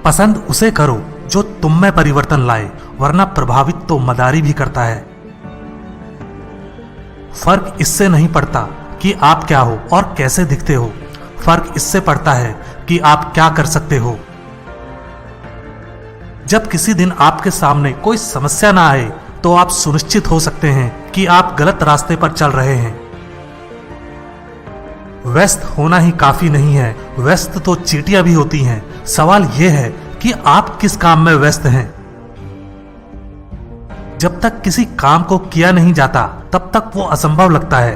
पसंद उसे करो जो तुम में परिवर्तन लाए, वरना प्रभावित तो मदारी भी करता है। फर्क इससे नहीं पड़ता कि आप क्या हो और कैसे दिखते हो, फर्क इससे पड़ता है कि आप क्या कर सकते हो। जब किसी दिन आपके सामने कोई समस्या ना आए तो आप सुनिश्चित हो सकते हैं कि आप गलत रास्ते पर चल रहे हैं। व्यस्त होना ही काफी नहीं है, व्यस्त तो चींटियां भी होती हैं। सवाल यह है कि आप किस काम में व्यस्त हैं। जब तक किसी काम को किया नहीं जाता तब तक वो असंभव लगता है।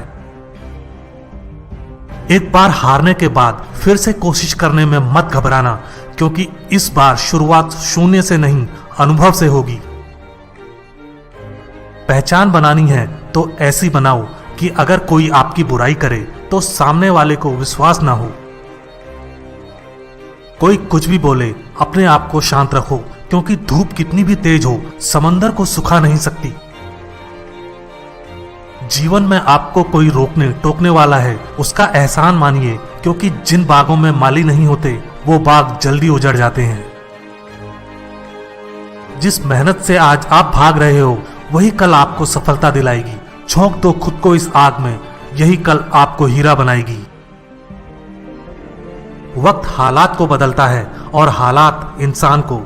एक बार हारने के बाद फिर से कोशिश करने में मत घबराना, क्योंकि इस बार शुरुआत शून्य से नहीं, अनुभव से होगी। पहचान बनानी है तो ऐसी बनाओ कि अगर कोई आपकी बुराई करे तो सामने वाले को विश्वास ना हो। कोई कुछ भी बोले, अपने आप को शांत रखो, क्योंकि धूप कितनी भी तेज हो समंदर को सुखा नहीं सकती। जीवन में आपको कोई रोकने टोकने वाला है, उसका एहसान मानिए, क्योंकि जिन बागों में माली नहीं होते वो बाग जल्दी उजड़ जाते हैं। जिस मेहनत से आज आप भाग रहे हो वही कल आपको सफलता दिलाएगी। झोंक दो खुद को इस आग में, यही कल आपको हीरा बनाएगी। वक्त हालात को बदलता है और हालात इंसान को।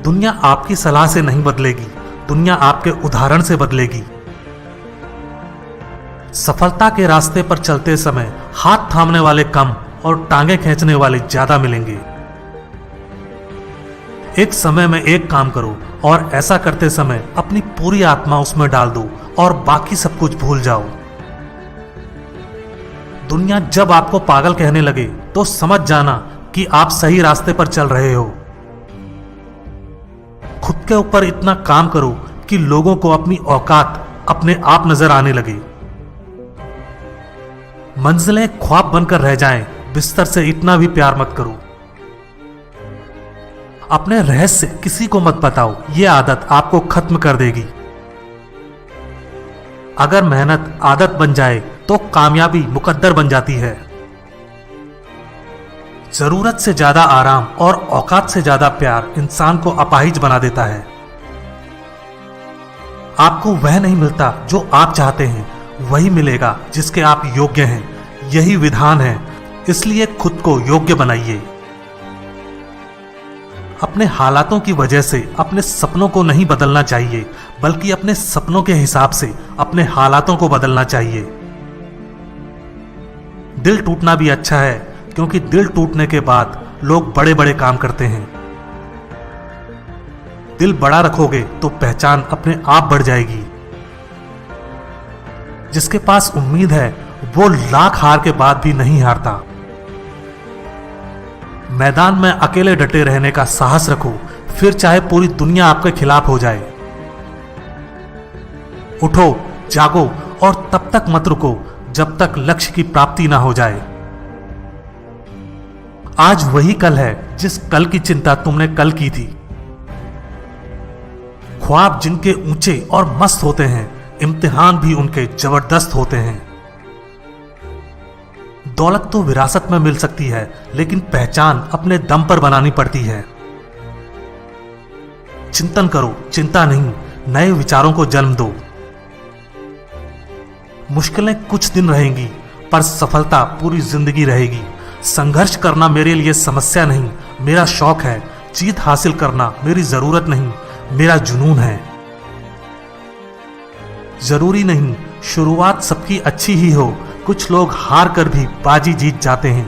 दुनिया आपकी सलाह से नहीं बदलेगी, दुनिया आपके उदाहरण से बदलेगी। सफलता के रास्ते पर चलते समय हाथ थामने वाले कम और टांगे खींचने वाले ज्यादा मिलेंगे। एक समय में एक काम करो और ऐसा करते समय अपनी पूरी आत्मा उसमें डाल दो और बाकी सब कुछ भूल जाओ। दुनिया जब आपको पागल कहने लगे तो समझ जाना कि आप सही रास्ते पर चल रहे हो। खुद के ऊपर इतना काम करो कि लोगों को अपनी औकात अपने आप नजर आने लगे। मंजिलें ख्वाब बनकर रह जाएं, बिस्तर से इतना भी प्यार मत करो। अपने रहस्य किसी को मत बताओ, यह आदत आपको खत्म कर देगी। अगर मेहनत आदत बन जाए तो कामयाबी मुकद्दर बन जाती है। जरूरत से ज्यादा आराम और औकात से ज्यादा प्यार इंसान को अपाहिज बना देता है। आपको वह नहीं मिलता जो आप चाहते हैं, वही मिलेगा जिसके आप योग्य हैं। यही विधान है, इसलिए खुद को योग्य बनाइए। अपने हालातों की वजह से अपने सपनों को नहीं बदलना चाहिए, बल्कि अपने सपनों के हिसाब से अपने हालातों को बदलना चाहिए। दिल टूटना भी अच्छा है, क्योंकि दिल टूटने के बाद लोग बड़े बड़े काम करते हैं। दिल बड़ा रखोगे तो पहचान अपने आप बढ़ जाएगी। जिसके पास उम्मीद है वो लाख हार के बाद भी नहीं हारता। मैदान में अकेले डटे रहने का साहस रखो, फिर चाहे पूरी दुनिया आपके खिलाफ हो जाए। उठो, जागो और तब तक मत रुको जब तक लक्ष्य की प्राप्ति ना हो जाए। आज वही कल है जिस कल की चिंता तुमने कल की थी। ख्वाब जिनके ऊंचे और मस्त होते हैं, इम्तिहान भी उनके जबरदस्त होते हैं। दौलत तो विरासत में मिल सकती है, लेकिन पहचान अपने दम पर बनानी पड़ती है। चिंतन करो, चिंता नहीं, नए विचारों को जन्म दो। मुश्किलें कुछ दिन रहेंगी, पर सफलता पूरी जिंदगी रहेगी। संघर्ष करना मेरे लिए समस्या नहीं, मेरा शौक है। जीत हासिल करना मेरी जरूरत नहीं, मेरा जुनून है। जरूरी नहीं शुरुआत सबकी अच्छी ही हो, कुछ लोग हार कर भी बाजी जीत जाते हैं।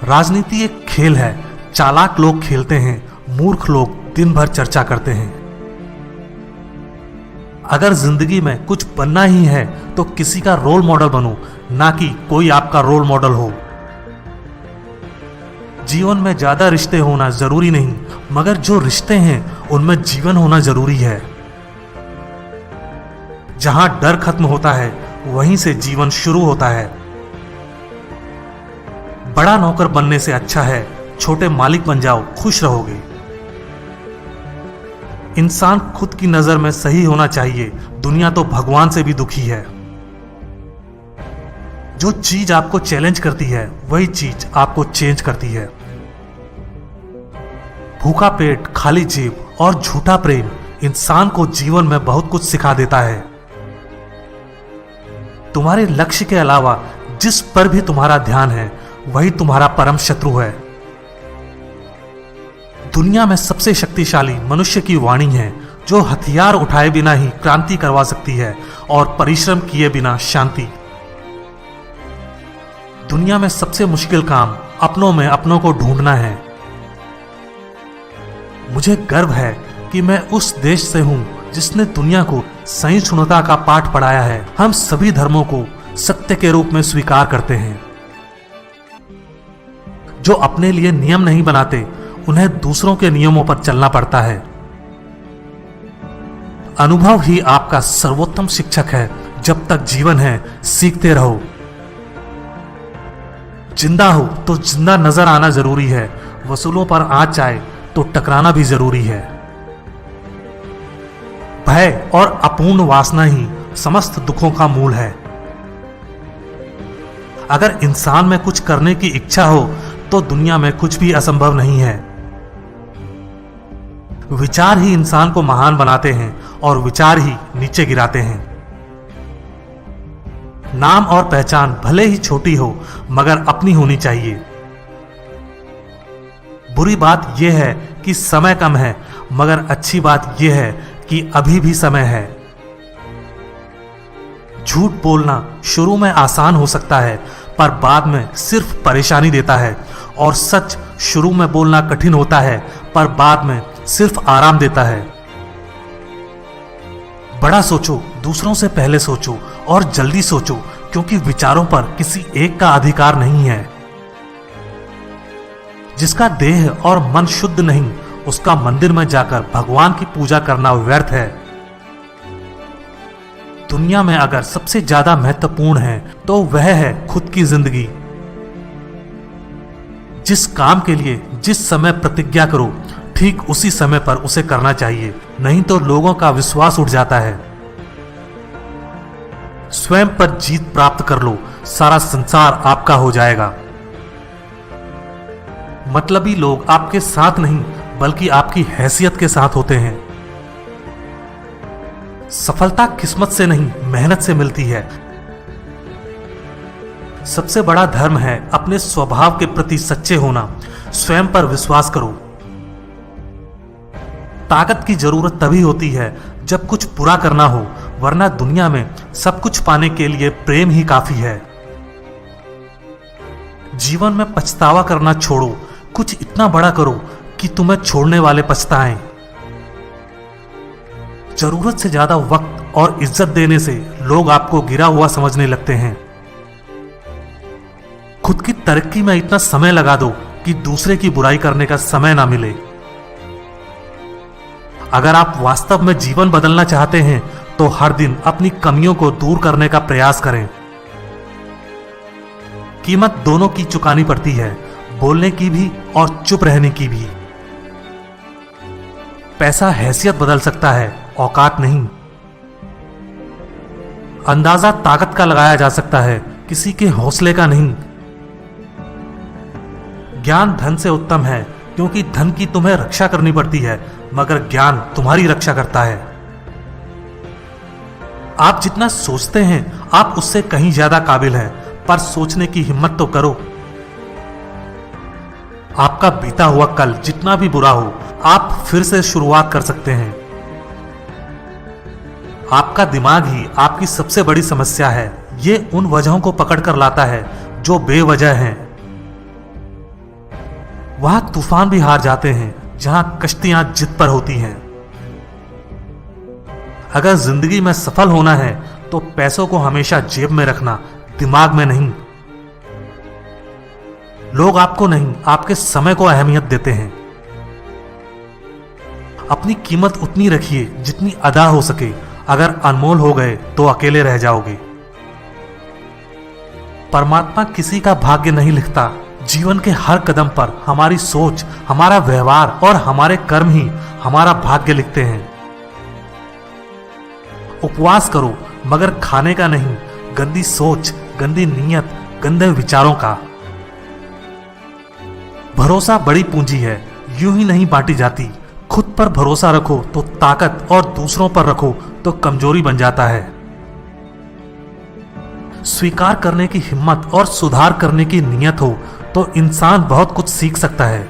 राजनीति एक खेल है, चालाक लोग खेलते हैं, मूर्ख लोग दिन भर चर्चा करते हैं। अगर जिंदगी में कुछ बनना ही है तो किसी का रोल मॉडल बनो, ना कि कोई आपका रोल मॉडल हो। जीवन में ज्यादा रिश्ते होना जरूरी नहीं, मगर जो रिश्ते हैं उनमें जीवन होना जरूरी है। जहां डर खत्म होता है वहीं से जीवन शुरू होता है। बड़ा नौकर बनने से अच्छा है छोटे मालिक बन जाओ, खुश रहोगे। इंसान खुद की नजर में सही होना चाहिए, दुनिया तो भगवान से भी दुखी है। जो चीज आपको चैलेंज करती है वही चीज आपको चेंज करती है। भूखा पेट, खाली जेब और झूठा प्रेम इंसान को जीवन में बहुत कुछ सिखा देता है। तुम्हारे लक्ष्य के अलावा जिस पर भी तुम्हारा ध्यान है वही तुम्हारा परम शत्रु है। दुनिया में सबसे शक्तिशाली मनुष्य की वाणी है, जो हथियार उठाए बिना ही क्रांति करवा सकती है और परिश्रम किए बिना शांति। दुनिया में सबसे मुश्किल काम अपनों में अपनों को ढूंढना है। मुझे गर्व है कि मैं उस देश से हूं जिसने दुनिया को सहिष्णुता का पाठ पढ़ाया है। हम सभी धर्मों को सत्य के रूप में स्वीकार करते हैं। जो अपने लिए नियम नहीं बनाते उन्हें दूसरों के नियमों पर चलना पड़ता है। अनुभव ही आपका सर्वोत्तम शिक्षक है। जब तक जीवन है सीखते रहो। जिंदा हो तो जिंदा नजर आना जरूरी है। वसूलों पर आंच आए तो टकराना भी जरूरी है। भय और अपूर्ण वासना ही समस्त दुखों का मूल है। अगर इंसान में कुछ करने की इच्छा हो तो दुनिया में कुछ भी असंभव नहीं है। विचार ही इंसान को महान बनाते हैं और विचार ही नीचे गिराते हैं। नाम और पहचान भले ही छोटी हो मगर अपनी होनी चाहिए। बुरी बात यह है कि समय कम है, मगर अच्छी बात यह है कि अभी भी समय है। झूठ बोलना शुरू में आसान हो सकता है पर बाद में सिर्फ परेशानी देता है, और सच शुरू में बोलना कठिन होता है पर बाद में सिर्फ आराम देता है। बड़ा सोचो, दूसरों से पहले सोचो और जल्दी सोचो, क्योंकि विचारों पर किसी एक का अधिकार नहीं है। जिसका देह और मन शुद्ध नहीं, उसका मंदिर में जाकर भगवान की पूजा करना व्यर्थ है। दुनिया में अगर सबसे ज्यादा महत्वपूर्ण है तो वह है खुद की जिंदगी। जिस काम के लिए जिस समय प्रतिज्ञा करो, ठीक उसी समय पर उसे करना चाहिए, नहीं तो लोगों का विश्वास उठ जाता है। स्वयं पर जीत प्राप्त कर लो, सारा संसार आपका हो जाएगा। मतलबी लोग आपके साथ नहीं बल्कि आपकी हैसियत के साथ होते हैं। सफलता किस्मत से नहीं मेहनत से मिलती है। सबसे बड़ा धर्म है अपने स्वभाव के प्रति सच्चे होना। स्वयं पर विश्वास करो। ताकत की जरूरत तभी होती है जब कुछ पूरा करना हो, वरना दुनिया में सब कुछ पाने के लिए प्रेम ही काफी है। जीवन में पछतावा करना छोड़ो, कुछ इतना बड़ा करो कि तुम्हें छोड़ने वाले पछताएं। जरूरत से ज्यादा वक्त और इज्जत देने से लोग आपको गिरा हुआ समझने लगते हैं। खुद की तरक्की में इतना समय लगा दो कि दूसरे की बुराई करने का समय ना मिले। अगर आप वास्तव में जीवन बदलना चाहते हैं तो हर दिन अपनी कमियों को दूर करने का प्रयास करें। कीमत दोनों की चुकानी पड़ती है, बोलने की भी और चुप रहने की भी। पैसा हैसियत बदल सकता है, औकात नहीं। अंदाजा ताकत का लगाया जा सकता है, किसी के हौसले का नहीं। ज्ञान धन से उत्तम है, क्योंकि धन की तुम्हें रक्षा करनी पड़ती है, मगर ज्ञान तुम्हारी रक्षा करता है। आप जितना सोचते हैं आप उससे कहीं ज्यादा काबिल हैं, पर सोचने की हिम्मत तो करो। आपका बीता हुआ कल जितना भी बुरा हो, आप फिर से शुरुआत कर सकते हैं। आपका दिमाग ही आपकी सबसे बड़ी समस्या है। ये उन वजहों को पकड़कर लाता है जो बेवजह हैं। वहां तूफान भी हार जाते हैं जहां कश्तियां जिद पर होती हैं। अगर जिंदगी में सफल होना है तो पैसों को हमेशा जेब में रखना, दिमाग में नहीं। लोग आपको नहीं, आपके समय को अहमियत देते हैं। अपनी कीमत उतनी रखिए जितनी अदा हो सके। अगर अनमोल हो गए तो अकेले रह जाओगे। परमात्मा किसी का भाग्य नहीं लिखता। जीवन के हर कदम पर हमारी सोच, हमारा व्यवहार और हमारे कर्म ही हमारा भाग्य लिखते हैं। उपवास करो, मगर खाने का नहीं। गंदी सोच, गंदी नीयत, गंदे विचारों का। भरोसा बड़ी पूंजी है, यूं ही नहीं बांटी जाती। खुद पर भरोसा रखो तो ताकत, और दूसरों पर रखो तो कमजोरी बन जाता है। स्वीकार करने की हिम्मत और सुधार करने की नीयत हो तो इंसान बहुत कुछ सीख सकता है।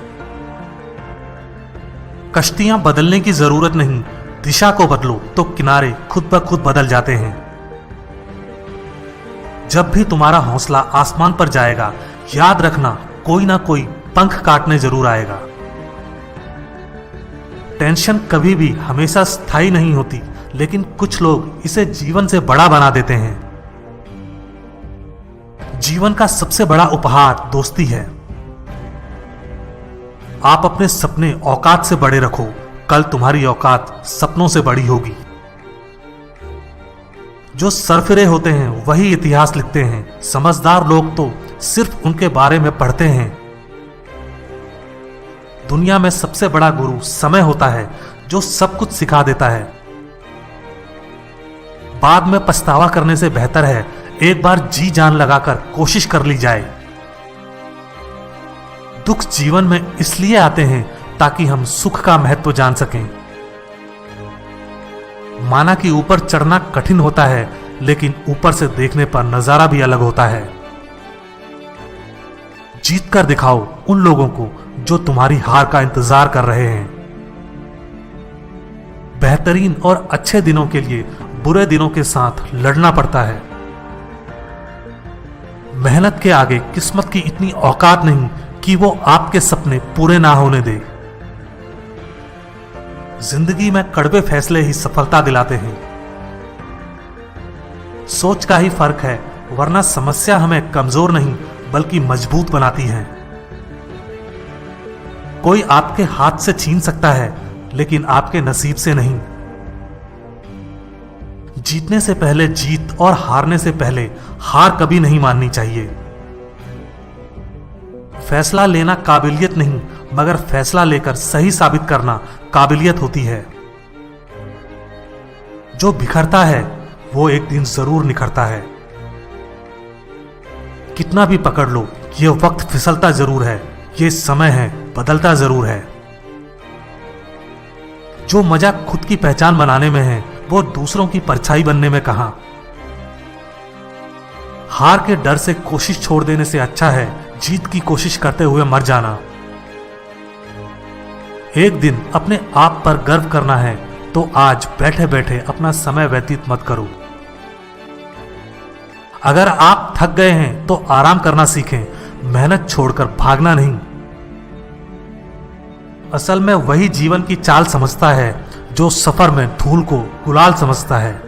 कश्तियां बदलने की जरूरत नहीं, दिशा को बदलो तो किनारे खुद ब खुद बदल जाते हैं। जब भी तुम्हारा हौसला आसमान पर जाएगा, याद रखना कोई ना कोई पंख काटने जरूर आएगा। टेंशन कभी भी हमेशा स्थायी नहीं होती, लेकिन कुछ लोग इसे जीवन से बड़ा बना देते हैं। जीवन का सबसे बड़ा उपहार दोस्ती है। आप अपने सपने औकात से बड़े रखो, कल तुम्हारी औकात सपनों से बड़ी होगी। जो सरफिरे होते हैं वही इतिहास लिखते हैं, समझदार लोग तो सिर्फ उनके बारे में पढ़ते हैं। दुनिया में सबसे बड़ा गुरु समय होता है, जो सब कुछ सिखा देता है। बाद में पछतावा करने से बेहतर है एक बार जी जान लगाकर कोशिश कर ली जाए। दुख जीवन में इसलिए आते हैं ताकि हम सुख का महत्व जान सकें। माना कि ऊपर चढ़ना कठिन होता है, लेकिन ऊपर से देखने पर नजारा भी अलग होता है। जीत कर दिखाओ उन लोगों को जो तुम्हारी हार का इंतजार कर रहे हैं। बेहतरीन और अच्छे दिनों के लिए बुरे दिनों के साथ लड़ना पड़ता है। मेहनत के आगे किस्मत की इतनी औकात नहीं कि वो आपके सपने पूरे ना होने दे। जिंदगी में कड़वे फैसले ही सफलता दिलाते हैं। सोच का ही फर्क है, वरना समस्या हमें कमजोर नहीं बल्कि मजबूत बनाती है। कोई आपके हाथ से छीन सकता है, लेकिन आपके नसीब से नहीं। जीतने से पहले जीत और हारने से पहले हार कभी नहीं माननी चाहिए। फैसला लेना काबिलियत नहीं, मगर फैसला लेकर सही साबित करना काबिलियत होती है। जो बिखरता है वो एक दिन जरूर निखरता है। कितना भी पकड़ लो, ये वक्त फिसलता जरूर है, ये समय है बदलता जरूर है। जो मजा खुद की पहचान बनाने में है, वो दूसरों की परछाई बनने में कहां। हार के डर से कोशिश छोड़ देने से अच्छा है जीत की कोशिश करते हुए मर जाना। एक दिन अपने आप पर गर्व करना है तो आज बैठे बैठे अपना समय व्यतीत मत करो। अगर आप थक गए हैं तो आराम करना सीखें, मेहनत छोड़कर भागना नहीं। असल में वही जीवन की चाल समझता है जो सफर में धूल को गुलाल समझता है।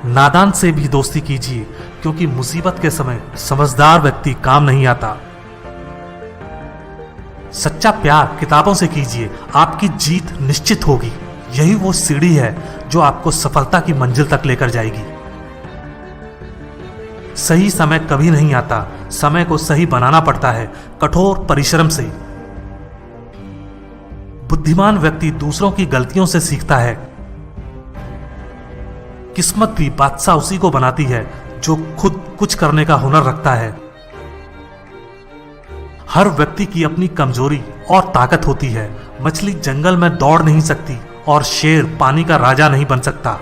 नादान से भी दोस्ती कीजिए, क्योंकि मुसीबत के समय समझदार व्यक्ति काम नहीं आता। सच्चा प्यार किताबों से कीजिए, आपकी जीत निश्चित होगी। यही वो सीढ़ी है जो आपको सफलता की मंजिल तक लेकर जाएगी। सही समय कभी नहीं आता, समय को सही बनाना पड़ता है कठोर परिश्रम से। बुद्धिमान व्यक्ति दूसरों की गलतियों से सीखता है। किस्मत भी बादशाह उसी को बनाती है जो खुद कुछ करने का हुनर रखता है। हर व्यक्ति की अपनी कमजोरी और ताकत होती है। मछली जंगल में दौड़ नहीं सकती और शेर पानी का राजा नहीं बन सकता।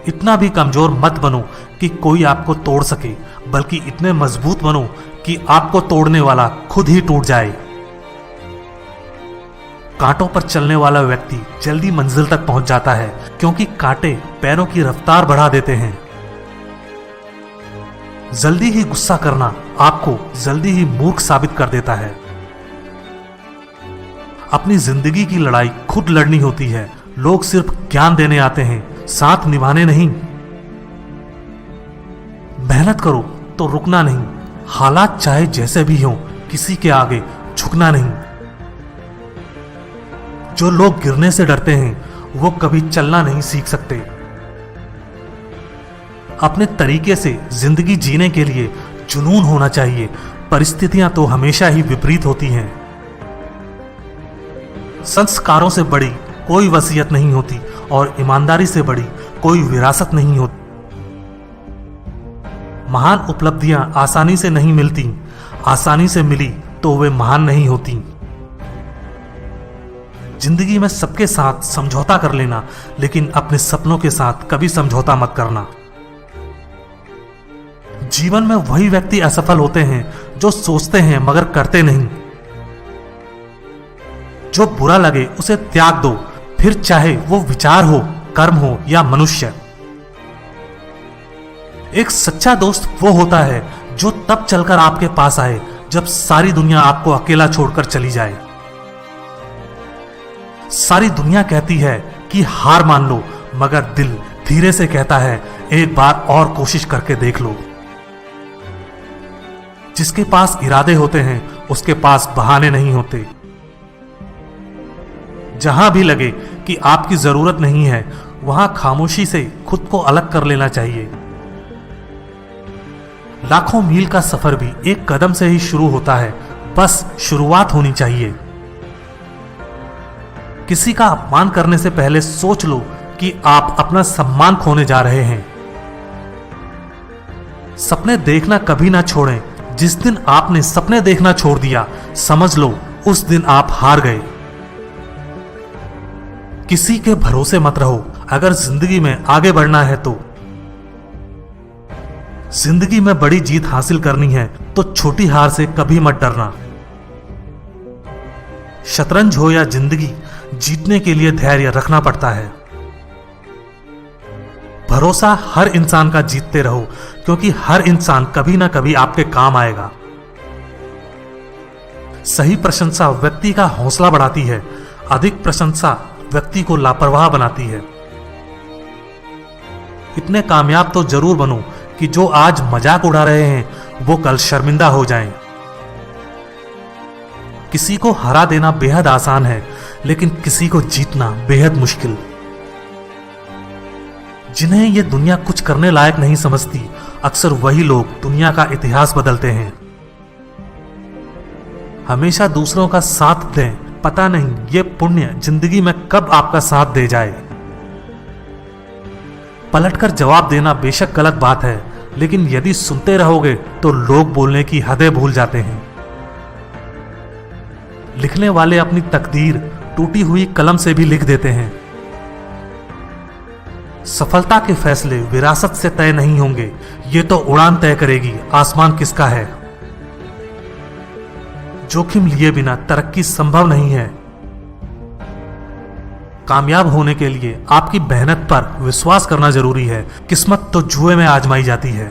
इतना भी कमजोर मत बनो कि कोई आपको तोड़ सके, बल्कि इतने मजबूत बनो कि आपको तोड़ने वाला खुद ही टूट जाए। कांटों पर चलने वाला व्यक्ति जल्दी मंजिल तक पहुंच जाता है, क्योंकि कांटे पैरों की रफ्तार बढ़ा देते हैं। जल्दी ही गुस्सा करना आपको जल्दी ही मूर्ख साबित कर देता है। अपनी जिंदगी की लड़ाई खुद लड़नी होती है। लोग सिर्फ ज्ञान देने आते हैं, साथ निभाने नहीं। मेहनत करो तो रुकना नहीं। हालात चाहे जैसे भी हों, किसी के आगे झुकना नहीं। जो लोग गिरने से डरते हैं वो कभी चलना नहीं सीख सकते। अपने तरीके से जिंदगी जीने के लिए जुनून होना चाहिए। परिस्थितियां तो हमेशा ही विपरीत होती हैं। संस्कारों से बड़ी कोई वसीयत नहीं होती और ईमानदारी से बड़ी कोई विरासत नहीं होती। महान उपलब्धियां आसानी से नहीं मिलती, आसानी से मिली तो वे महान नहीं होती। जिंदगी में सबके साथ समझौता कर लेना, लेकिन अपने सपनों के साथ कभी समझौता मत करना। जीवन में वही व्यक्ति असफल होते हैं जो सोचते हैं मगर करते नहीं। जो बुरा लगे उसे त्याग दो, फिर चाहे वो विचार हो, कर्म हो या मनुष्य। एक सच्चा दोस्त वो होता है जो तब चलकर आपके पास आए जब सारी दुनिया आपको अकेला छोड़कर चली जाए। सारी दुनिया कहती है कि हार मान लो, मगर दिल धीरे से कहता है एक बार और कोशिश करके देख लो। जिसके पास इरादे होते हैं उसके पास बहाने नहीं होते। जहां भी लगे कि आपकी जरूरत नहीं है, वहां खामोशी से खुद को अलग कर लेना चाहिए। लाखों मील का सफर भी एक कदम से ही शुरू होता है, बस शुरुआत होनी चाहिए। किसी का अपमान करने से पहले सोच लो कि आप अपना सम्मान खोने जा रहे हैं। सपने देखना कभी ना छोड़ें। जिस दिन आपने सपने देखना छोड़ दिया, समझ लो उस दिन आप हार गए। किसी के भरोसे मत रहो अगर जिंदगी में आगे बढ़ना है तो। जिंदगी में बड़ी जीत हासिल करनी है तो छोटी हार से कभी मत डरना। शतरंज हो या जिंदगी, जीतने के लिए धैर्य रखना पड़ता है। भरोसा हर इंसान का जीतते रहो, क्योंकि हर इंसान कभी ना कभी आपके काम आएगा। सही प्रशंसा व्यक्ति का हौसला बढ़ाती है, अधिक प्रशंसा व्यक्ति को लापरवाह बनाती है। इतने कामयाब तो जरूर बनो कि जो आज मजाक उड़ा रहे हैं वो कल शर्मिंदा हो जाएं। किसी को हरा देना बेहद आसान है, लेकिन किसी को जीतना बेहद मुश्किल। जिन्हें ये दुनिया कुछ करने लायक नहीं समझती, अक्सर वही लोग दुनिया का इतिहास बदलते हैं। हमेशा दूसरों का साथ दें, पता नहीं ये पुण्य जिंदगी में कब आपका साथ दे जाए। पलटकर जवाब देना बेशक गलत बात है, लेकिन यदि सुनते रहोगे तो लोग बोलने की हदें भूल जाते हैं। लिखने वाले अपनी तकदीर टूटी हुई कलम से भी लिख देते हैं। सफलता के फैसले विरासत से तय नहीं होंगे, ये तो उड़ान तय करेगी आसमान किसका है। जोखिम लिए बिना तरक्की संभव नहीं है। कामयाब होने के लिए आपकी मेहनत पर विश्वास करना जरूरी है। किस्मत तो जुए में आजमाई जाती है।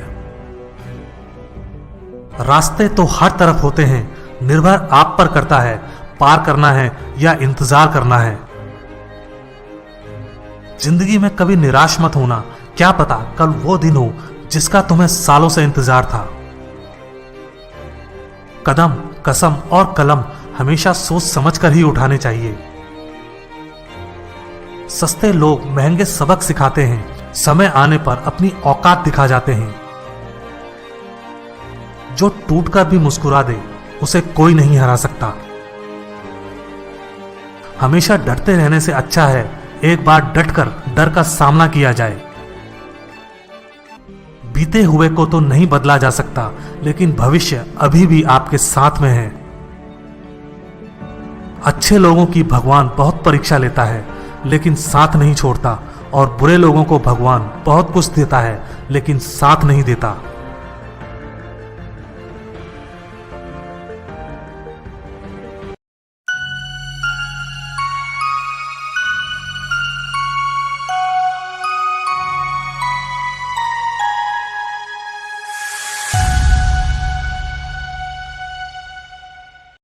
रास्ते तो हर तरफ होते हैं, निर्भर आप पर करता है पार करना है या इंतजार करना है। जिंदगी में कभी निराश मत होना, क्या पता कल वो दिन हो जिसका तुम्हें सालों से इंतजार था। कदम, कसम और कलम हमेशा सोच समझ कर ही उठाने चाहिए। सस्ते लोग महंगे सबक सिखाते हैं, समय आने पर अपनी औकात दिखा जाते हैं। जो टूटकर भी मुस्कुरा दे उसे कोई नहीं हरा सकता। हमेशा डरते रहने से अच्छा है एक बार डटकर डर का सामना किया जाए। बीते हुए को तो नहीं बदला जा सकता, लेकिन भविष्य अभी भी आपके साथ में है। अच्छे लोगों की भगवान बहुत परीक्षा लेता है, लेकिन साथ नहीं छोड़ता, और बुरे लोगों को भगवान बहुत कुछ देता है, लेकिन साथ नहीं देता।